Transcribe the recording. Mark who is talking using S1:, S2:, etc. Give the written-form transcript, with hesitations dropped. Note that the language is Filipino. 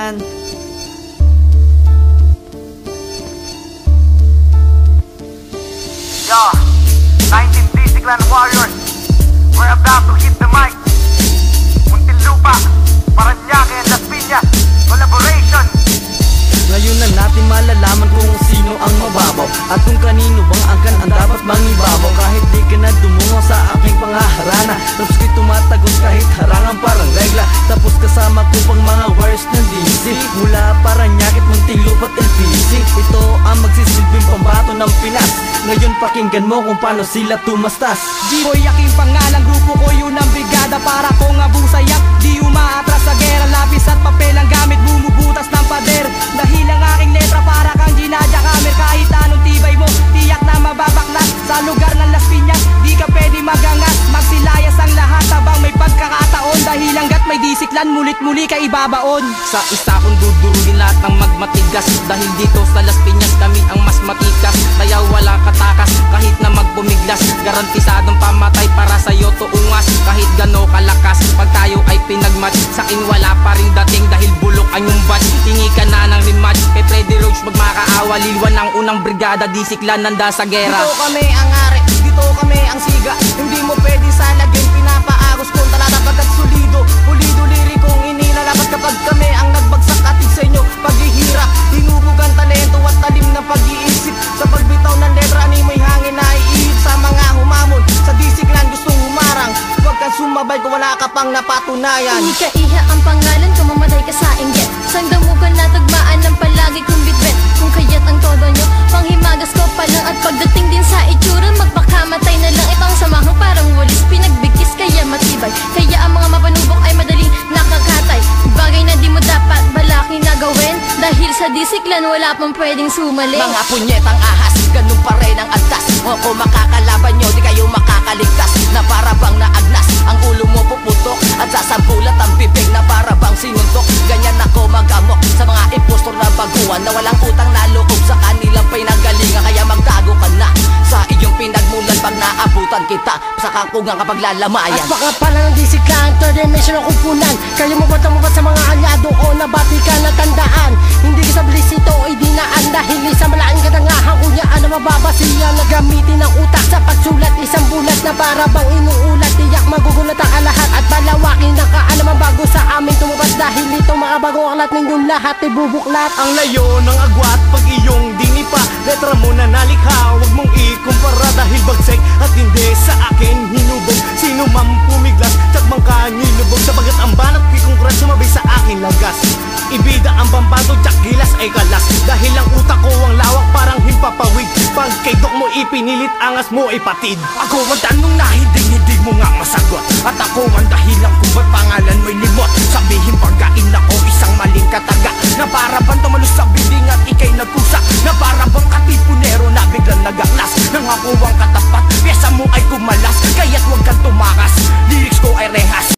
S1: yan.
S2: Yo, 19 DC Clan Warriors, we're about to hit the mic. Muntinlupa, Parañaque and Las Piñas, collaboration.
S1: Ngayon na natin malalaman kung sino ang mababaw at kung kanino bang angkan ang dapat mangibabaw. Kahit di ka na dumungo sa aking pangaharana, tapos ko'y tumatagos kahit harangan parang regla. Tapos kasama ko pang mga wires ng DC, mula Parañaque at Muntinlupa at LPC. Ito ang magsisilbing pambato ng Pinas. Ngayon pakinggan mo kung paano sila tumastas.
S3: G-Boy aking pangalan, grupo ko yun ang brigada. Para kong abusayak, di umaatras sa gera. Lapis at papel ang gamit, bumubutas ng pader. Dahil ang aking letra para kang ginadya-kamer. Kahit anong tibay mo, tiyak na mababaklas. Sa lugar ng Las Piñas, di ka pwede magangas. Magsilayas ang lahat habang may pagkakataon. Dahil hanggat may disiklan, mulit-muli ka ibabaon.
S4: Sa isa kong dudurugin lahat ng magmatigas. Dahil dito sa Las Piñas kami ang mas matikas. Kaya wala katakas kahit na magpumiglas. Garantisadong pamatay para sa'yo tuungas. Kahit gano kalakas, pag tayo ay pinagmatch, sa'kin wala pa rin dating dahil bulok ang yung batch. Hingi ka na ng rematch, kay Freddy Roach magmakaawa. Lilwan ng unang brigada, disiklan nanda sa gera.
S3: Dito kami ang ari, dito kami ang siga. Hindi mo pwede sa laging pinapaagos kung talata pagkat solido. Pulido lirikong inilalabat kapag kami ang nagbagsak atig sa inyo. Paghihirap, hinubog ang talento at talim ng pag-iisip. Sa pagbitaw ng letra ni may hangin na iihip. Sa mga humamon, sa disiklan gustong humarang. Huwag kang sumabay kung wala ka pang napatunayan.
S5: Hindi ka iha ang pangalan kung mamatay ka sa inggit. Sanggang mo ka natagmaan ng palagi kong bitbit. Kung kaya't ang todo nyo, panghimagas ko pa lang. At pagdating din sa itsura, magpakamatay na lang. Itong samahang parang walis, pinagbigkis kaya matibay. Kaya ang mga mapanubok ay madaling nakakatay. Bagay na di mo dapat balaki na gawin. Dahil sa disiklan wala pang pwedeng sumali.
S3: Mga punyetang ahas, ganun pa rin ang antas. Kung makakalaban nyo, di kayo makakaligtas. Na para bang naagnas, ang ulo mo puputok. At sasampulat ang bibig na para bang sinuntok. Ganyan ako magamok sa mga impostor na baguhan, na walang utang na loob sa kanilang pinanggalingan. Kaya magtago ka na sa iyong pinagmulan pag naabutan kita. Sa kakungang kapag lalamayan.
S6: At baka pala ng disiklan, third dimension ang kumpunan. Kayo mabat sa mga aliado o nabati ka na tandaan. Hindi ka sa bliss ito ay dinaan. Dahil isang malaking katangahan kunyaan na mababasiyan. Na gamitin ang utak sa pagsulat, isang bulat na para bang inuulat. Tiyak magugulat ang lahat at palawakin ang kaalaman bago sa amin tumabas. Dahil ito mga bagong aklat ninyong lahat ay bubuklat.
S2: Ang layo ng agwat pag iyong dinipa. Letra mo na nalikha, huwag mong ikumpara. Dahil bagsay at hindi sa akin hinubog. Sino man pumiglas, tsakbang ka nilubog. Sabagat ang banat kikongkrat sumabay sa akin lagas. Ibida ang bambato, tsak gilas ay kalas. Dahil ang utak ko ang lawak parang himpapawid. Pag kay dok mo ipinilit, angas mo ipatid.
S4: Ako ang tanong na hindi mo nga masagot. At ako ang dahilan kung ba't pangalan mo'y limot. Sabihin pagkain ako isang maling kataga. Na para ba